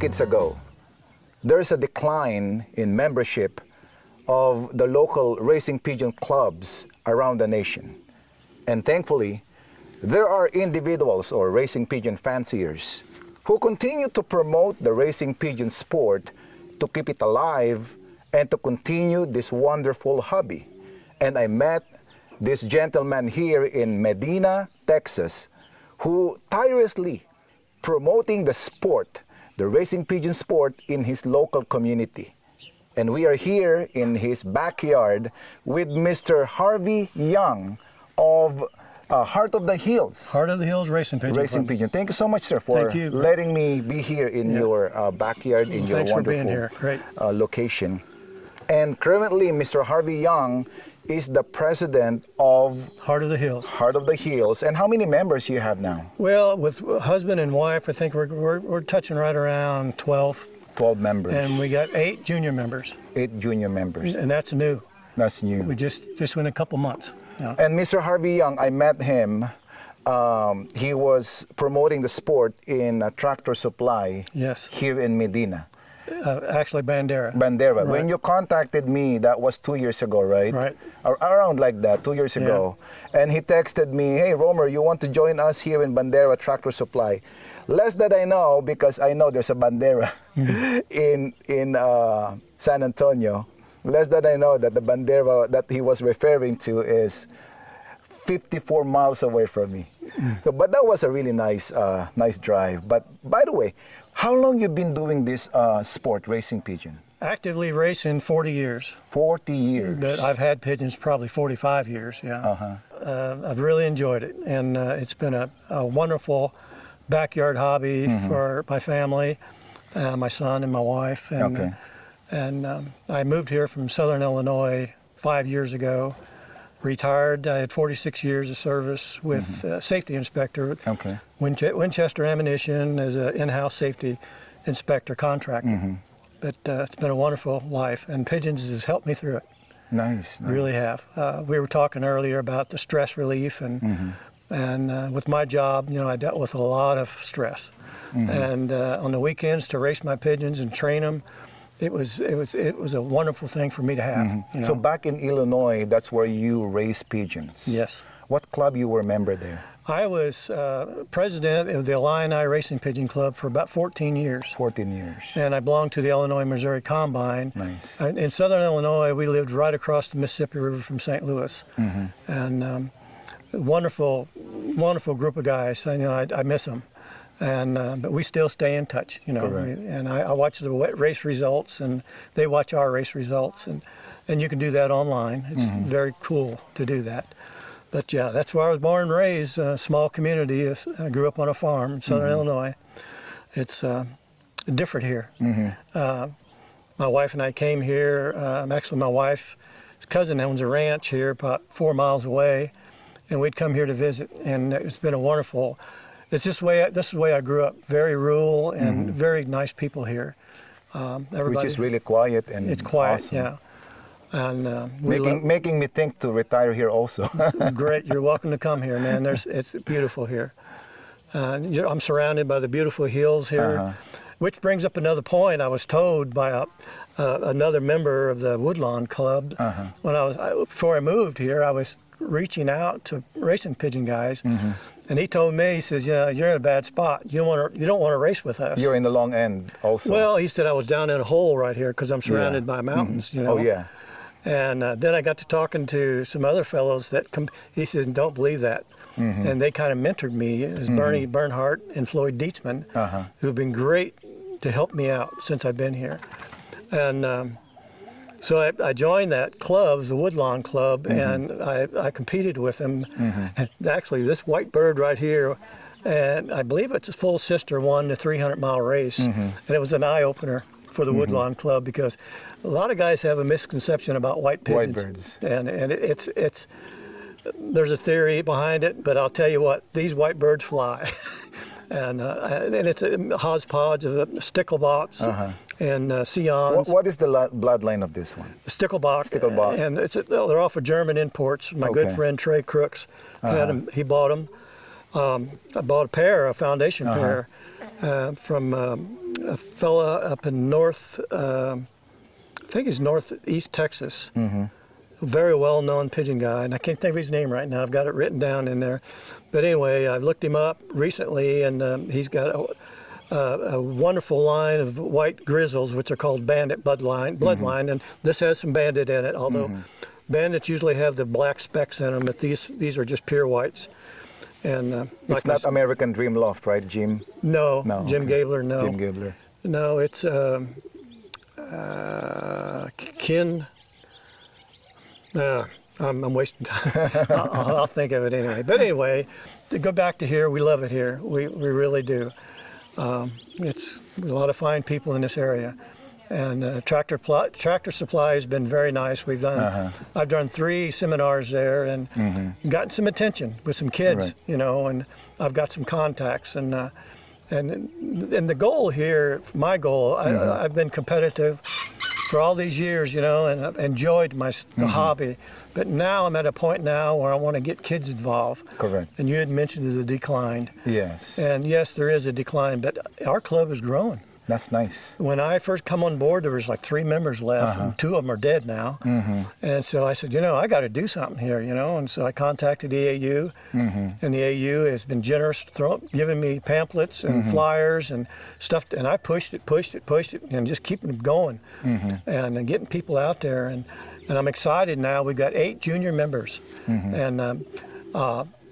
decades ago, there's a decline in membership of the local racing pigeon clubs around the nation. And thankfully, there are individuals or racing pigeon fanciers who continue to promote the racing pigeon sport to keep it alive and to continue this wonderful hobby. And I met this gentleman here in Medina, Texas, who tirelessly promoting the sport, the racing pigeon sport in his local community. And we are here in his backyard with Mr. Harvey Young of Heart of the Hills. Heart of the Hills Racing Pigeon. Racing Pigeon. Thank you so much, sir, for letting me be here in your backyard, in your Thanks wonderful for being here. Great. Location. And currently, Mr. Harvey Young is the president of Heart of the Hills. Heart of the Hills. And how many members you have now? Well, with husband and wife, I think we're touching right around 12. 12 members. And we got 8 junior members. 8 junior members. And that's new. That's new. We just went a couple months. Yeah. And Mr. Harvey Young, I met him. He was promoting the sport in Tractor Supply. Yes. Here in Medina. Actually, Bandera. Bandera. Right. When you contacted me, that was 2 years ago, right? Right. Around like that, 2 years ago. And he texted me, hey, Romer, you want to join us here in Bandera Tractor Supply? Less that I know, because I know there's a Bandera in San Antonio. Less that I know that the Bandera that he was referring to is 54 miles away from me. So, but that was a really nice drive. But by the way, how long you been doing this sport, racing pigeon? Actively racing 40 years. 40 years. But I've had pigeons probably 45 years, yeah. I've really enjoyed it. And it's been a wonderful backyard hobby for my family, my son and my wife. And, and I moved here from Southern Illinois 5 years ago. Retired. I had 46 years of service with safety inspector. Winchester Ammunition as an in-house safety inspector contractor. But it's been a wonderful life, and pigeons has helped me through it. Nice. Really have. We were talking earlier about the stress relief, and with my job, I dealt with a lot of stress. And on the weekends to race my pigeons and train them, it was a wonderful thing for me to have. So back in Illinois, that's where you raised pigeons. Yes. What club you were a member there? I was president of the Illini Racing Pigeon Club for about 14 years. 14 years. And I belonged to the Illinois-Missouri Combine. Nice. In Southern Illinois, we lived right across the Mississippi River from St. Louis. And wonderful, wonderful group of guys. I miss them. And but we still stay in touch, and I watch the race results, and they watch our race results, and you can do that online. It's very cool to do that. But yeah, that's where I was born and raised, a small community. I grew up on a farm in Southern Illinois. It's different here. My wife and I came here. Actually, my wife's cousin owns a ranch here about 4 miles away, and we'd come here to visit, and it's been a wonderful. It's this is the way I grew up, very rural and very nice people here. Which is really quiet and it's quiet, awesome. yeah. And making me think to retire here also. Great, you're welcome to come here, man. It's beautiful here. I'm surrounded by the beautiful hills here, which brings up another point. I was told by another member of the Woodlawn Club when before I moved here, I was reaching out to racing pigeon guys. And he told me, he says, you're in a bad spot. You don't want to race with us. You're in the long end also. Well, he said I was down in a hole right here because I'm surrounded by mountains, Oh, yeah. And then I got to talking to some other fellows that he said, don't believe that. And they kind of mentored me as Burnernhard and Floyd Dietzman, who've been great to help me out since I've been here. And so I joined that club, the Woodlawn Club, and I competed with them. And actually, this white bird right here, and I believe it's a full sister won the 300-mile race. And it was an eye-opener for the Woodlawn Club because a lot of guys have a misconception about white pigeons. White birds. And it's there's a theory behind it, but I'll tell you what, these white birds fly. And it's a hodgepodge of sticklebots and Sions. What is the bloodline of this one? Sticklebot. Sticklebot. And they're all for German imports. My good friend Trey Crooks had them. He bought them. I bought a foundation pair, from a fella up in I think he's northeast Texas. Very well-known pigeon guy, and I can't think of his name right now. I've got it written down in there. But anyway, I looked him up recently, and he's got a wonderful line of white grizzles, which are called bandit bloodline, and this has some bandit in it, although bandits usually have the black specks in them, but these are just pure whites. And it's not American Dream Loft, right, Jim? No, Jim okay. Gabler, no. Jim Gabler. No, it's I'm wasting time. I'll think of it anyway. But anyway, to go back to here, we love it here. We really do. It's a lot of fine people in this area, and Tractor Supply has been very nice. We've done I've done 3 seminars there and gotten some attention with some kids, you know, and I've got some contacts and the goal here, my goal, I've been competitive for all these years, you know, and I've enjoyed the hobby. But now I'm at a point now where I want to get kids involved. Correct. And you had mentioned the decline. Yes. And yes, there is a decline, but our club is growing. That's nice. When I first come on board, there was like 3 members left, and 2 of them are dead now. And so I said, you know, I got to do something here, you know. And so I contacted the AU, and the AU has been generous, giving me pamphlets and flyers and stuff. And I pushed it, and just keeping it going, and getting people out there. And I'm excited now. We've got 8 junior members, and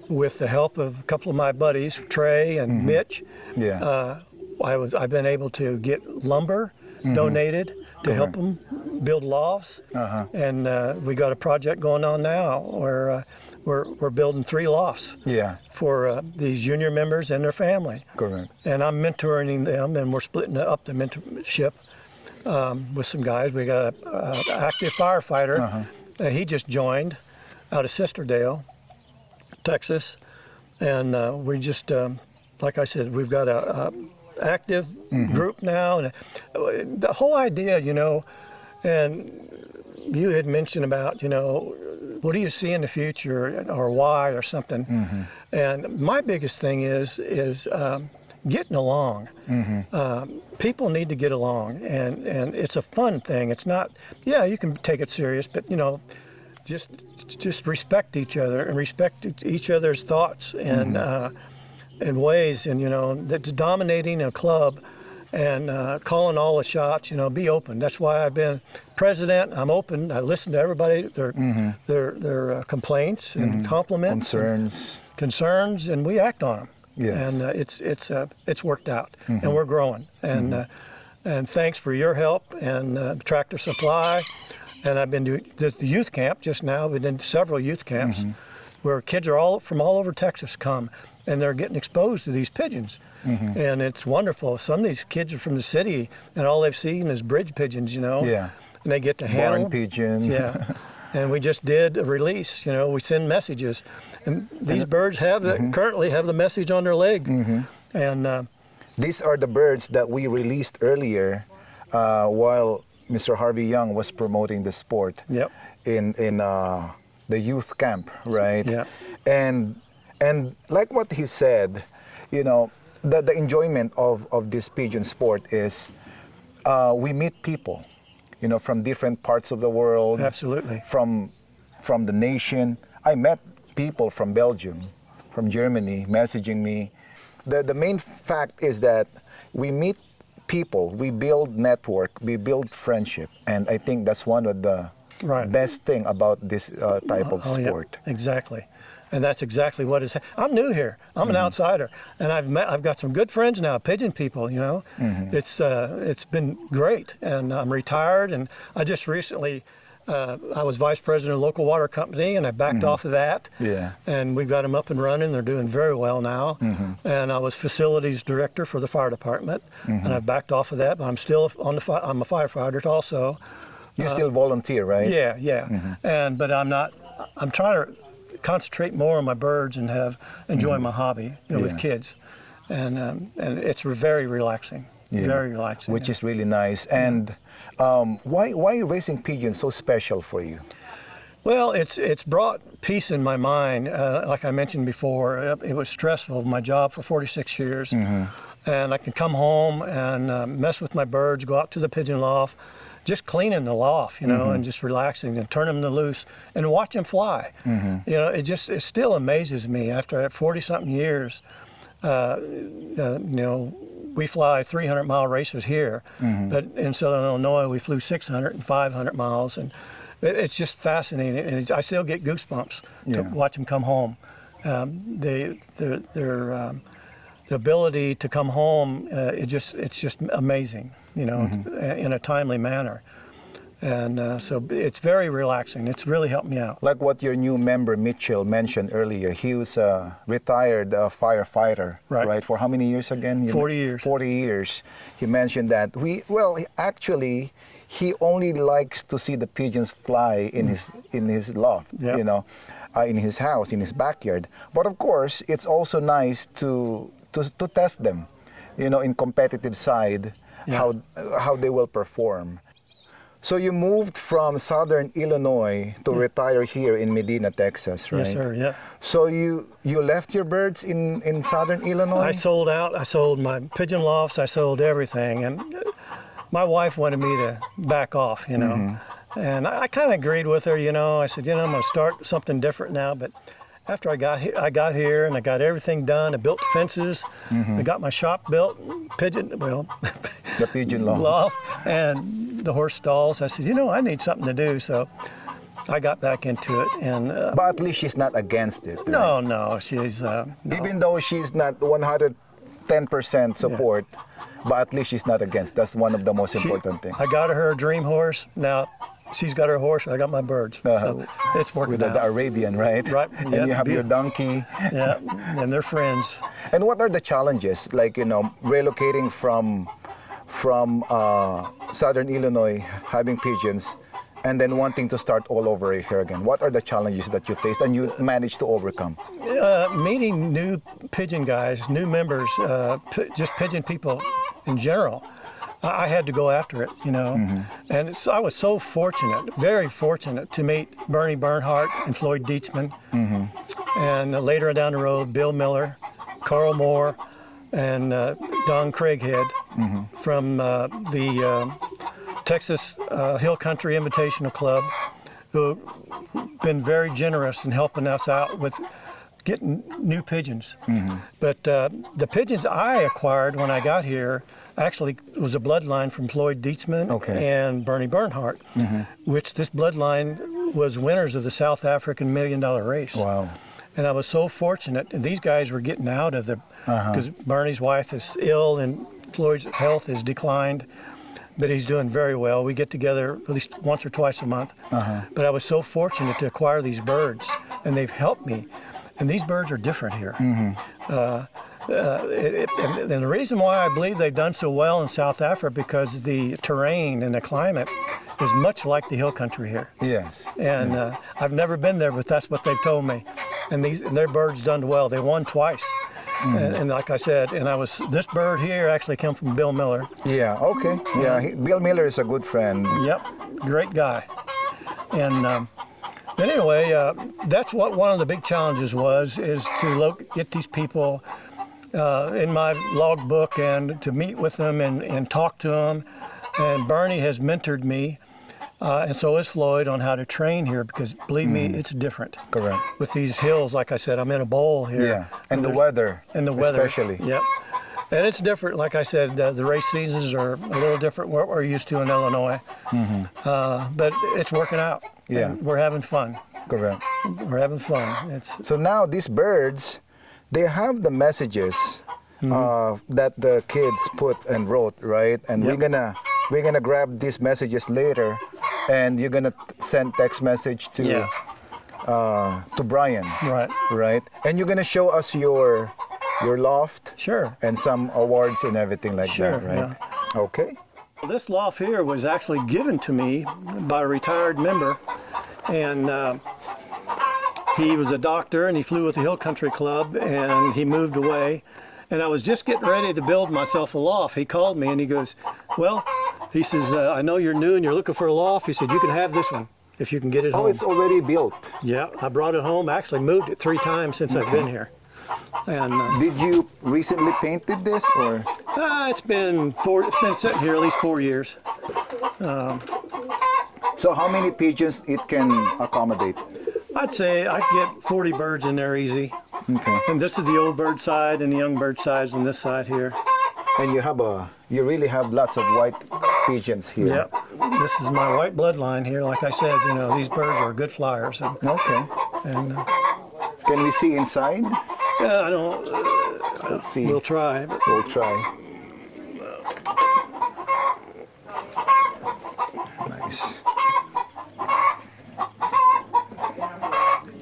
with the help of a couple of my buddies, Trey and Mitch. Yeah. I've been able to get lumber donated to help them build lofts, and we got a project going on now where we're building 3 lofts for these junior members and their family. Correct. And I'm mentoring them, and we're splitting up the mentorship with some guys. We got an active firefighter, and he just joined out of Sisterdale, Texas, and we just, like I said, we've got a active group now, and the whole idea, you know, and you had mentioned about, you know, what do you see in the future or why or something, and my biggest thing is getting along. People need to get along, and it's a fun thing. It's not, you can take it serious, but you know, just respect each other and respect each other's thoughts and ways, and you know, that's dominating a club and calling all the shots. You know, be open. That's why I've been president. I'm open. I listen to everybody, their complaints and compliments, concerns, and we act on them. Yes. And it's worked out, and we're growing. And thanks for your help and Tractor Supply. And I've been doing the youth camp just now. We've been in several youth camps where kids are from all over Texas come. And they're getting exposed to these pigeons, and it's wonderful. Some of these kids are from the city, and all they've seen is bridge pigeons, you know. Yeah. And they get to handle barn pigeon. Yeah. And we just did a release. You know, we send messages, and these birds currently have the message on their leg. And these are the birds that we released earlier, while Mr. Harvey Young was promoting the sport. Yep. In the youth camp, right? Yeah. And like what he said, you know, the enjoyment of this pigeon sport is we meet people, you know, from different parts of the world. Absolutely. From the nation. I met people from Belgium, from Germany, messaging me. The main fact is that we meet people, we build network, we build friendship, and I think that's one of the best thing about this type of sport. Yeah, exactly. And that's exactly what is. I'm new here. I'm an outsider, and I've got some good friends now, pigeon people. You know, it's been great, and I'm retired. And I just recently, I was vice president of a local water company, and I backed off of that. Yeah. And we've got them up and running. They're doing very well now. And I was facilities director for the fire department, and I've backed off of that. But I'm still on the. I'm a firefighter also. You still volunteer, right? Yeah. But I'm not. I'm trying to concentrate more on my birds and enjoy my hobby, you know, with kids, and it's very relaxing, very relaxing. Which is really nice. And why raising pigeons so special for you? Well, it's brought peace in my mind. Like I mentioned before, it was stressful, my job for 46 years, and I can come home and mess with my birds, go out to the pigeon loft, just cleaning the loft, you know, and just relaxing and turn them loose and watch them fly. You know, it still amazes me after 40-something years. You know, we fly 300-mile races here, but in Southern Illinois we flew 600 and 500 miles, and it's just fascinating. And I still get goosebumps to watch them come home. The ability to come home, it's just amazing, you know, in a timely manner. And so it's very relaxing. It's really helped me out. Like what your new member Mitchell mentioned earlier, he was a retired firefighter, right? For how many years again? 40 years. 40 years. He mentioned that actually, he only likes to see the pigeons fly in his loft, you know, in his house, in his backyard. But of course, it's also nice to test them, you know, in competitive side, how they will perform. So you moved from Southern Illinois to retire here in Medina, Texas, right? Yes, sir. Yeah. So you left your birds in Southern Illinois? I sold out. I sold my pigeon lofts. I sold everything, and my wife wanted me to back off, you know. And I kind of agreed with her, you know. I said, you know, I'm going to start something different now, but. After I got here and I got everything done. I built fences. I got my shop built, the pigeon loft and the horse stalls. I said, you know, I need something to do, so I got back into it. And but at least she's not against it. Right? No, she's no. Even though she's not 110% support, but at least she's not against. That's one of the most important things. I got her a dream horse. Now. She's got her horse, I got my birds. So it's working with out. the Arabian, right? Right. And you have your donkey. Yeah, and they're friends. And what are the challenges, like, you know, relocating from Southern Illinois, having pigeons, and then wanting to start all over here again? What are the challenges that you faced and you managed to overcome? Meeting new pigeon guys, new members, just pigeon people in general. I had to go after it, you know, and I was so fortunate, very fortunate, to meet Burnernhard and Floyd Dietzman, and later down the road, Bill Miller, Carl Moore, and Don Craighead from the Texas Hill Country Invitational Club, who have been very generous in helping us out with getting new pigeons. But the pigeons I acquired when I got here actually was a bloodline from Floyd Dietzman and Bernie Bernhardt, which this bloodline was winners of the South African $1 million race. Wow. And I was so fortunate, and these guys were getting out of the, because Bernie's wife is ill and Floyd's health has declined, but he's doing very well. We get together at least once or twice a month. But I was so fortunate to acquire these birds, and they've helped me. And these birds are different here. And the reason why I believe they've done so well in South Africa because the terrain and the climate is much like the hill country here. Yes. And I've never been there, but that's what they've told me. And their birds done well. They won twice. And like I said, this bird here actually came from Bill Miller. Yeah. Okay. Yeah. Bill Miller is a good friend. Yep. Great guy. And but anyway, that's what one of the big challenges is to get these people in my logbook and to meet with them and talk to them. And Bernie has mentored me, and so has Floyd, on how to train here because, believe me, it's different. Correct. With these hills, like I said, I'm in a bowl here. Yeah, and the weather. And the weather. Especially. Yep. And it's different. Like I said, the race seasons are a little different what we're used to in Illinois. But it's working out. Yeah. And we're having fun. Correct. We're having fun. So now these birds, they have the messages that the kids put and wrote, right? And we're gonna grab these messages later, and you're gonna send text message to Brian. Right. Right. And you're gonna show us your loft. Sure. And some awards and everything like Sure, that, right? yeah. Okay. This loft here was actually given to me by a retired member, and he was a doctor and he flew with the Hill Country Club and he moved away. And I was just getting ready to build myself a loft. He called me and he goes, well, he says, I know you're new and you're looking for a loft. He said, you can have this one if you can get it home. Oh, it's already built. Yeah, I brought it home. I actually moved it 3 times since I've been here. And did you recently painted this or? It's been sitting here at least 4 years. So how many pigeons it can accommodate? I'd say I can get 40 birds in there easy. Okay. And this is the old bird side and the young bird sides on this side here. And you really have lots of white pigeons here. Yep. This is my white bloodline here. Like I said, these birds are good flyers. Okay. And Can we see inside? yeah, I don't. Let's see. We'll try. But We'll try. Nice.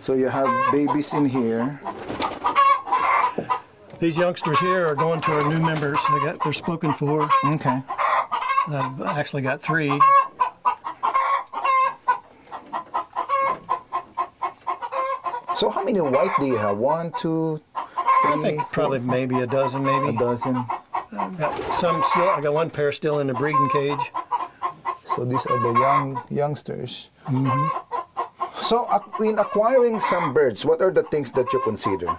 So you have babies in here. these youngsters here are going to our new members. They're spoken for. Okay. I've actually got 3. So how many white do you have? 1, 2, 3, I think probably maybe a dozen, maybe. a dozen. I've got some still. I got 1 pair still in the breeding cage. So these are the youngsters. Mm-hmm. So in acquiring some birds, what are the things that you consider?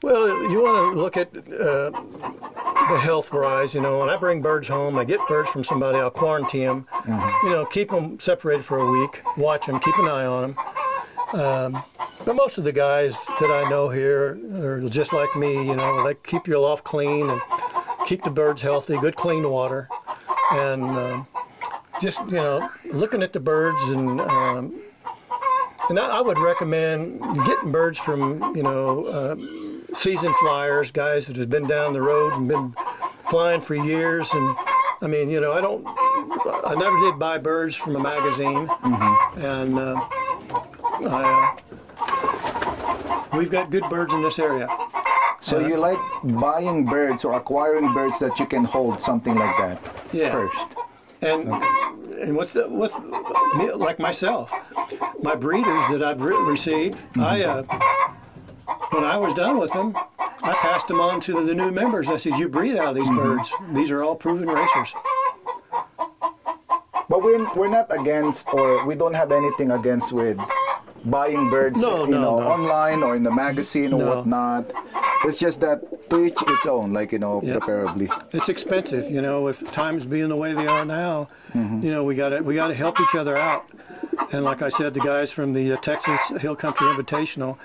Well, you want to look at the health-wise. When I bring birds home, I get birds from somebody. I'll quarantine them. Mm-hmm. Keep them separated for a week. Watch them. Keep an eye on them. But most of the guys that I know here are just like me. They keep your loft clean and keep the birds healthy. Good clean water, and just looking at the birds and I would recommend getting birds from seasoned flyers, guys that have been down the road and been flying for years. And I mean, I never did buy birds from a magazine. Mm-hmm. And we've got good birds in this area. So you like buying birds or acquiring birds that you can hold, something like that, first. And with me, like myself, my breeders that I've received, when I was done with them, I passed them on to the new members. I said, "You breed out of these birds. These are all proven racers." But we're not against, or we don't have anything against with buying birds, No. online or in the magazine or No. whatnot. It's just that to each its own, preferably. It's expensive, with times being the way they are now. We gotta help each other out. And like I said, the guys from the Texas Hill Country Invitational,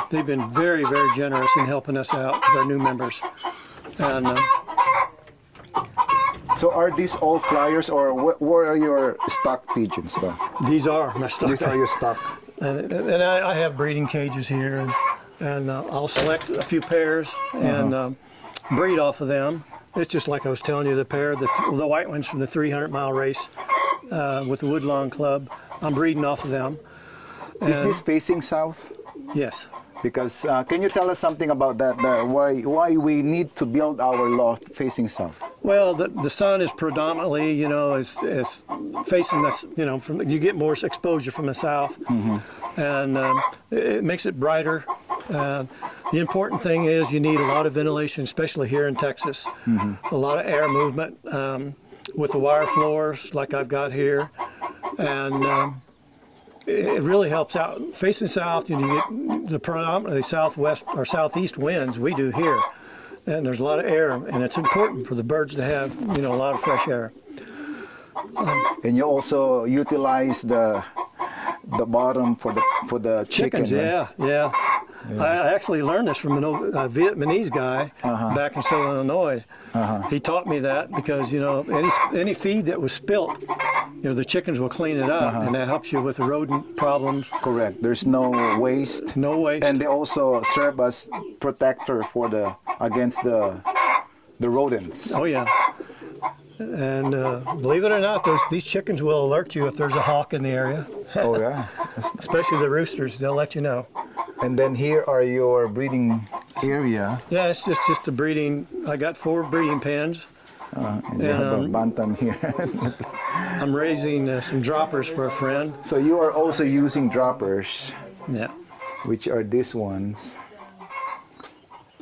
they've been very, very generous in helping us out with our new members. And So are these all flyers, or where are your stock pigeons, though? these are my stock. These are your stock. And I have breeding cages here, and I'll select a few pairs and breed off of them. It's just like I was telling you, the white ones from the 300-mile race with the Woodlawn Club. I'm breeding off of them. Is this facing south? Yes. Because can you tell us something about that? Why we need to build our loft facing south? Well, the sun is predominantly, is facing us. You get more exposure from the south, and it makes it brighter. The important thing is you need a lot of ventilation, especially here in Texas. A lot of air movement with the wire floors, like I've got here, and it really helps out. Facing south, you get the predominantly southwest or southeast winds we do here, and there's a lot of air, and it's important for the birds to have a lot of fresh air. And you also utilize the bottom for the chicken. Chickens, right? yeah. I actually learned this from an old Vietnamese guy back in Southern Illinois. He taught me that because any feed that was spilt, the chickens will clean it up, and that helps you with the rodent problems. Correct. There's no waste. No waste. And they also serve as protector against the rodents. Oh yeah. And believe it or not, these chickens will alert you if there's a hawk in the area. Oh yeah. Especially the roosters, they'll let you know. And then here are your breeding area. Yeah, it's just the breeding. I got 4 breeding pens. And you have a bantam here. I'm raising some droppers for a friend. So you are also using droppers. Yeah. Which are these ones.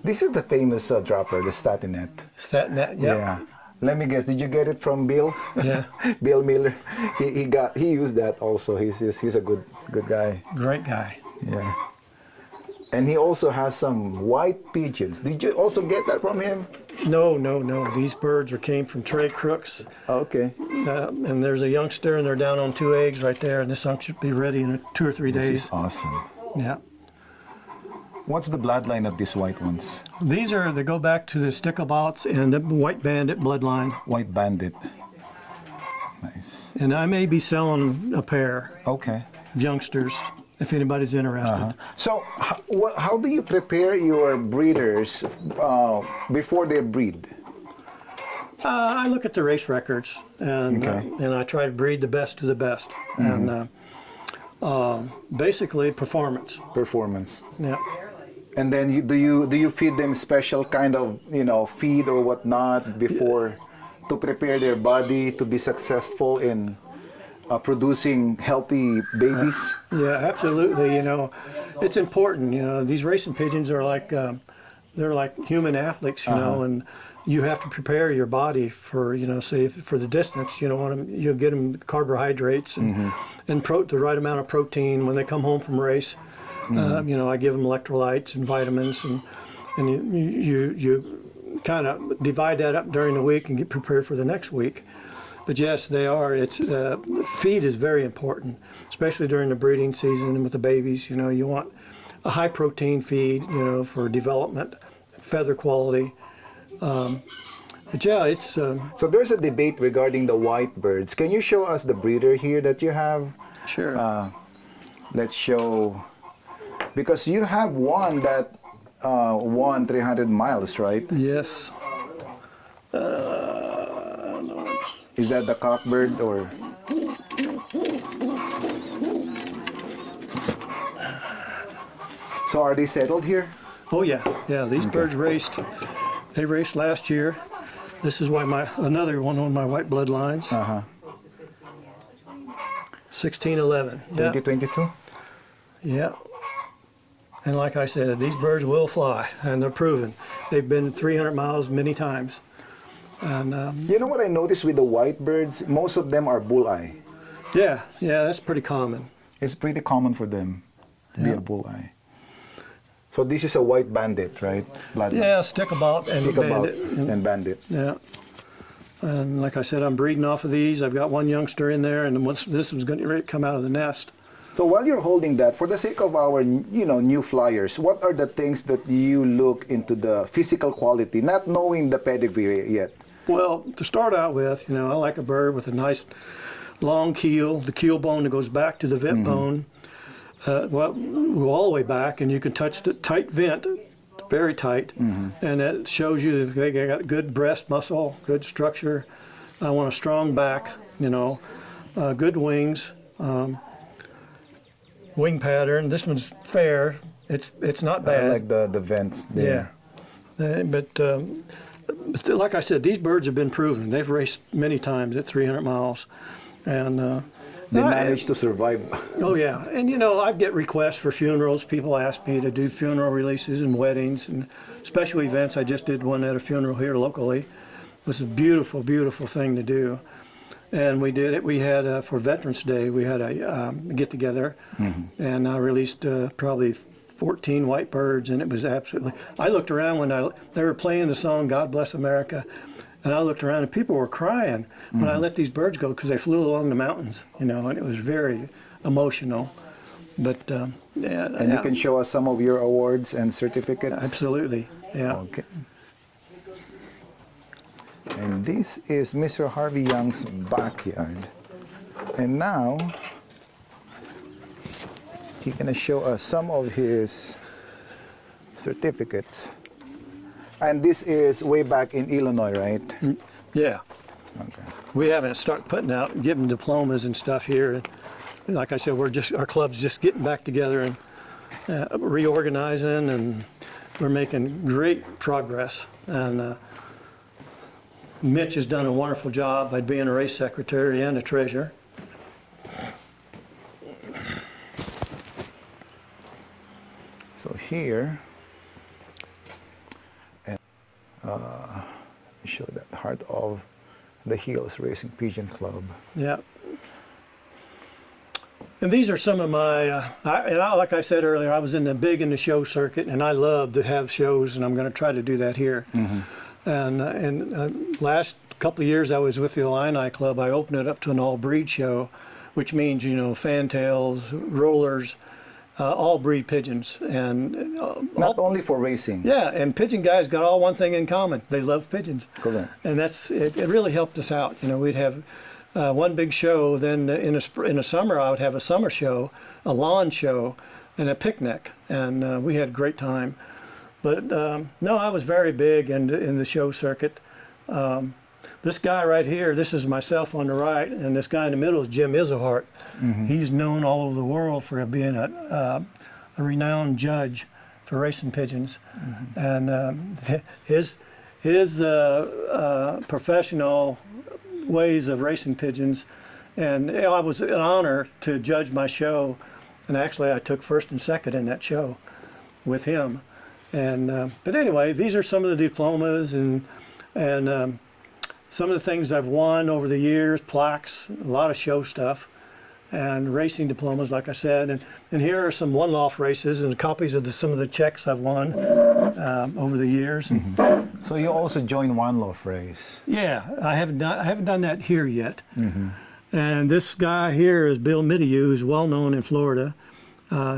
This is the famous dropper, the Statinet. Statinet, yeah. Let me guess. Did you get it from Bill? Yeah. Bill Miller. He used that also. He's a good guy. Great guy. Yeah. And he also has some white pigeons. Did you also get that from him? No, no, no. These birds came from trade crooks. Okay. And there's a youngster, and they're down on 2 eggs right there, and this young should be ready in 2 or 3 days. This is awesome. Yeah. What's the bloodline of these white ones? They go back to the sticklebouts and the white bandit bloodline. White bandit. Nice. And I may be selling a pair Okay. of youngsters if anybody's interested. So, how do you prepare your breeders before they breed? I look at the race records, and I try to breed the best of the best, and basically performance. Performance. Yeah. And then do you feed them special kind of feed or whatnot before to prepare their body to be successful in producing healthy babies? Yeah, absolutely. It's important. These racing pigeons are like they're like human athletes. And you have to prepare your body for say for the distance. You get them carbohydrates and the right amount of protein when they come home from race. I give them electrolytes and vitamins, and you kind of divide that up during the week and get prepared for the next week. But yes, they are. Feed is very important, especially during the breeding season and with the babies. You want a high protein feed, for development, feather quality. But yeah, it's. So there's a debate regarding the white birds. Can you show us the breeder here that you have? Sure. Let's show, because you have one that won 300 miles, right? Yes. Is that the cockbird or? So are they settled here? Oh yeah, yeah. These birds raced. They raced last year. This is why another one on my white bloodlines. 1611. 2022. Yeah. And like I said, these birds will fly, and they're proven. They've been 300 miles many times. And you know what I noticed with the white birds? Most of them are bulleye. Yeah, that's pretty common. It's pretty common for them to be a bulleye. So this is a white bandit, right? Yeah, stickabout and bandit. Yeah. And like I said, I'm breeding off of these. I've got one youngster in there, and this one's going to come out of the nest. So while you're holding that, for the sake of our new flyers, what are the things that you look into the physical quality, not knowing the pedigree yet? Well, to start out with, I like a bird with a nice long keel, the keel bone that goes back to the vent bone. Go all the way back, and you can touch the tight vent, very tight, and that shows you that they got good breast muscle, good structure. I want a strong back, good wings, wing pattern. This one's fair. It's not bad. I like the vents there. Yeah, but like I said, these birds have been proven. They've raced many times at 300 miles, and they managed to survive. Oh yeah, and I get requests for funerals. People ask me to do funeral releases and weddings and special events. I just did one at a funeral here locally. It was a beautiful, beautiful thing to do. And we did it. We had for Veterans Day, we had a get together, and I released probably 14 white birds, and it was absolutely. I looked around when they were playing the song "God Bless America," and I looked around and people were crying when I let these birds go because they flew along the mountains, and it was very emotional. But yeah. And you can show us some of your awards and certificates. Absolutely, yeah. Okay. And this is Mr. Harvey Young's backyard. And now, he's going to show us some of his certificates. And this is way back in Illinois, right? Yeah. Okay. We haven't started putting out, giving diplomas and stuff here. And like I said, our club's just getting back together and reorganizing, and we're making great progress. And Mitch has done a wonderful job by being a race secretary and a treasurer. So here, and show that Heart of the Hills Racing Pigeon Club. Yeah. And these are some of my, like I said earlier, I was big in the show circuit, and I love to have shows, and I'm going to try to do that here. And last couple of years I was with the Illini Club. I opened it up to an all-breed show, which means, you know, fantails, rollers, all breed pigeons. And Not only for racing. yeah, and pigeon guys got all one thing in common. They love pigeons. Correct. And it really helped us out. You know, we'd have one big show, then in the summer I would have a summer show, a lawn show, and a picnic. And we had a great time. But no, I was very big in the show circuit. This guy right here, this is myself on the right, and this guy in the middle is Jim Izohart. Mm-hmm. He's known all over the world for being a renowned judge for racing pigeons. Mm-hmm. And his professional ways of racing pigeons, and it was an honor to judge my show. And actually, I took first and second in that show with him. And but anyway, these are some of the diplomas and some of the things I've won over the years, plaques, a lot of show stuff, and racing diplomas, like I said. And here are some one-off races and copies of some of the checks I've won over the years. Mm-hmm. So you also joined one-off race. Yeah, I haven't done that here yet. Mm-hmm. And this guy here is Bill Midieu, who's well known in Florida.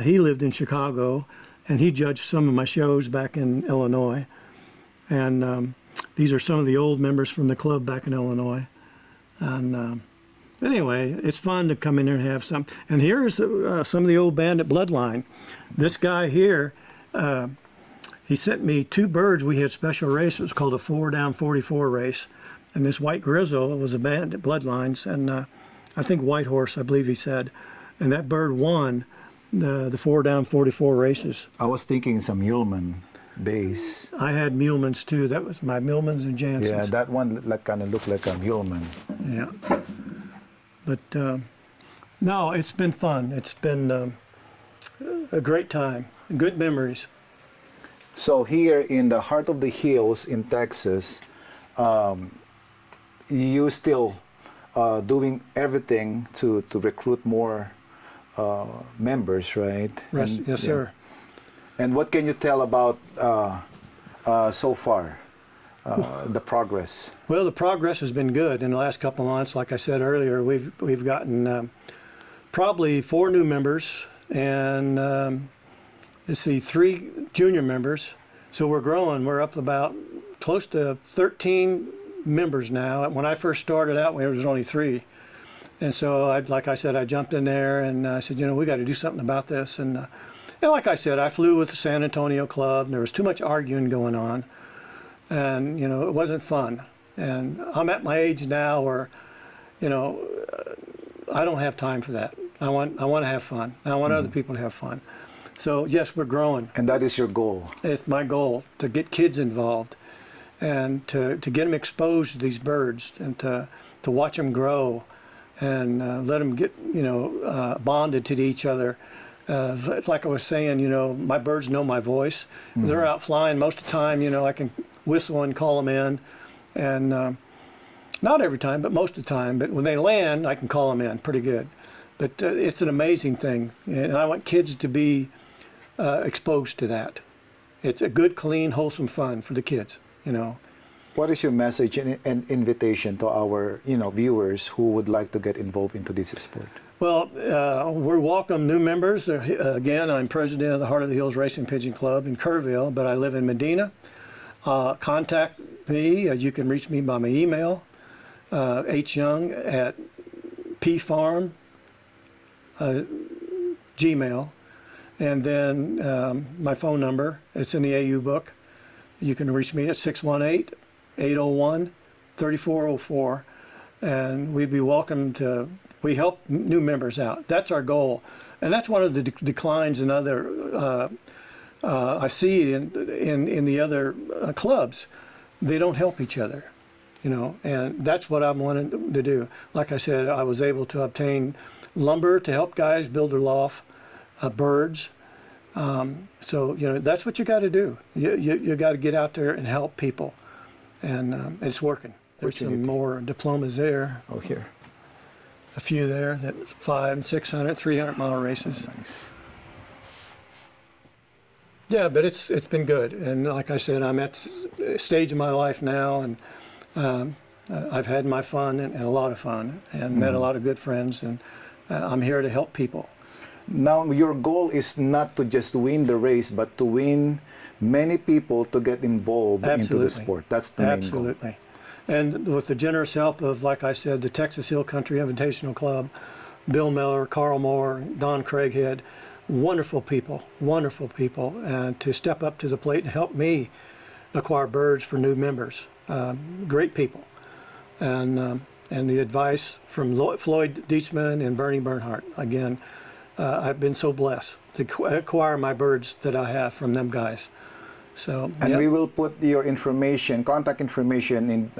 He lived in Chicago, and he judged some of my shows back in Illinois. And these are some of the old members from the club back in Illinois. And anyway, it's fun to come in here and have some. And here's some of the old bandit bloodline. This guy here, he sent me 2 birds. We had special race. It was called a 4 down 44 race. And this white grizzle was a bandit bloodlines. And I think white horse, I believe he said. And that bird won the 4 down 44 races. I was thinking some Muleman base. I had Mulemans too. That was my Mulemans and Jansons. Yeah, that one kind of looked like a Muleman. Yeah. But no, it's been fun. It's been a great time. Good memories. So here in the heart of the hills in Texas, you still doing everything to recruit more members, right? Yes, And, yes, yeah. sir. And what can you tell about so far, the progress? Well, the progress has been good in the last couple of months. Like I said earlier, we've gotten probably 4 new members and let's see, 3 junior members. So we're growing. We're up about close to 13 members now. When I first started out, there was only 3. And so, like I said, I jumped in there and I said, you know, we got to do something about this. And like I said, I flew with the San Antonio Club, and there was too much arguing going on. And, you know, it wasn't fun. And I'm at my age now where, you know, I don't have time for that. I want to have fun. I want other people to have fun. So, yes, we're growing. And that is your goal? It's my goal, to get kids involved and to get them exposed to these birds and to watch them grow and let them get, you know, bonded to each other. Like I was saying, you know, my birds know my voice. Mm-hmm. They're out flying most of the time, you know, I can whistle and call them in. And not every time, but most of the time. But when they land, I can call them in pretty good. But it's an amazing thing. And I want kids to be exposed to that. It's a good, clean, wholesome fun for the kids, you know. What is your message and invitation to our, you know, viewers who would like to get involved into this sport? Well, we welcome new members. Again, I'm president of the Heart of the Hills Racing Pigeon Club in Kerrville, but I live in Medina. Contact me. You can reach me by my email, hyoung@pfarm, Gmail. And then my phone number, it's in the AU book. You can reach me at 618-801-3404. And we'd be welcome to, we help new members out. That's our goal. And that's one of the declines in other, I see in the other clubs. They don't help each other, you know, and that's what I'm wanting to do. Like I said, I was able to obtain lumber to help guys build their loft, birds. So, you know, that's what you got to do. You got to get out there and help people. And it's working. There's some more diplomas there. Oh, here. A few there, that 500, 600, 300 mile races. Nice. Yeah, but it's been good, and like I said, I'm at a stage in my life now, and I've had my fun and a lot of fun, and met a lot of good friends, and I'm here to help people. Now, your goal is not to just win the race, but to win many people to get involved into the sport. That's the main goal. Absolutely. And with the generous help of, like I said, the Texas Hill Country Invitational Club, Bill Miller, Carl Moore, Don Craighead, wonderful people, and to step up to the plate and help me acquire birds for new members. Great people. And the advice from Floyd Dietzman and Bernie Burnernhard. Again, I've been so blessed to acquire my birds that I have from them guys. So, and we will put your information, contact information in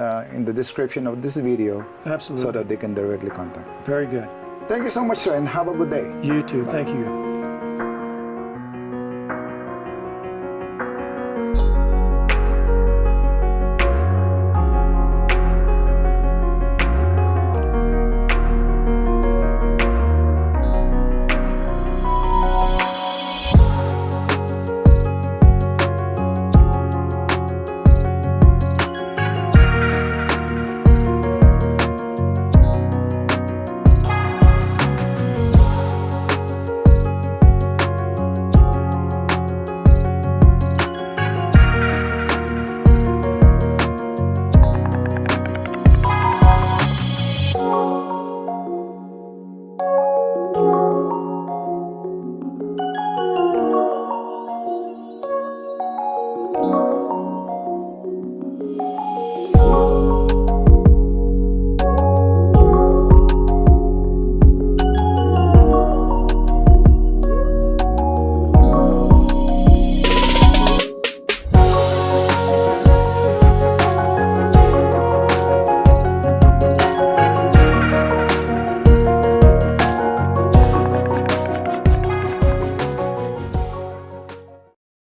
the description of this video. Absolutely. So that they can directly contact you. Very good. Thank you so much, sir, and have a good day. You too. Thank you.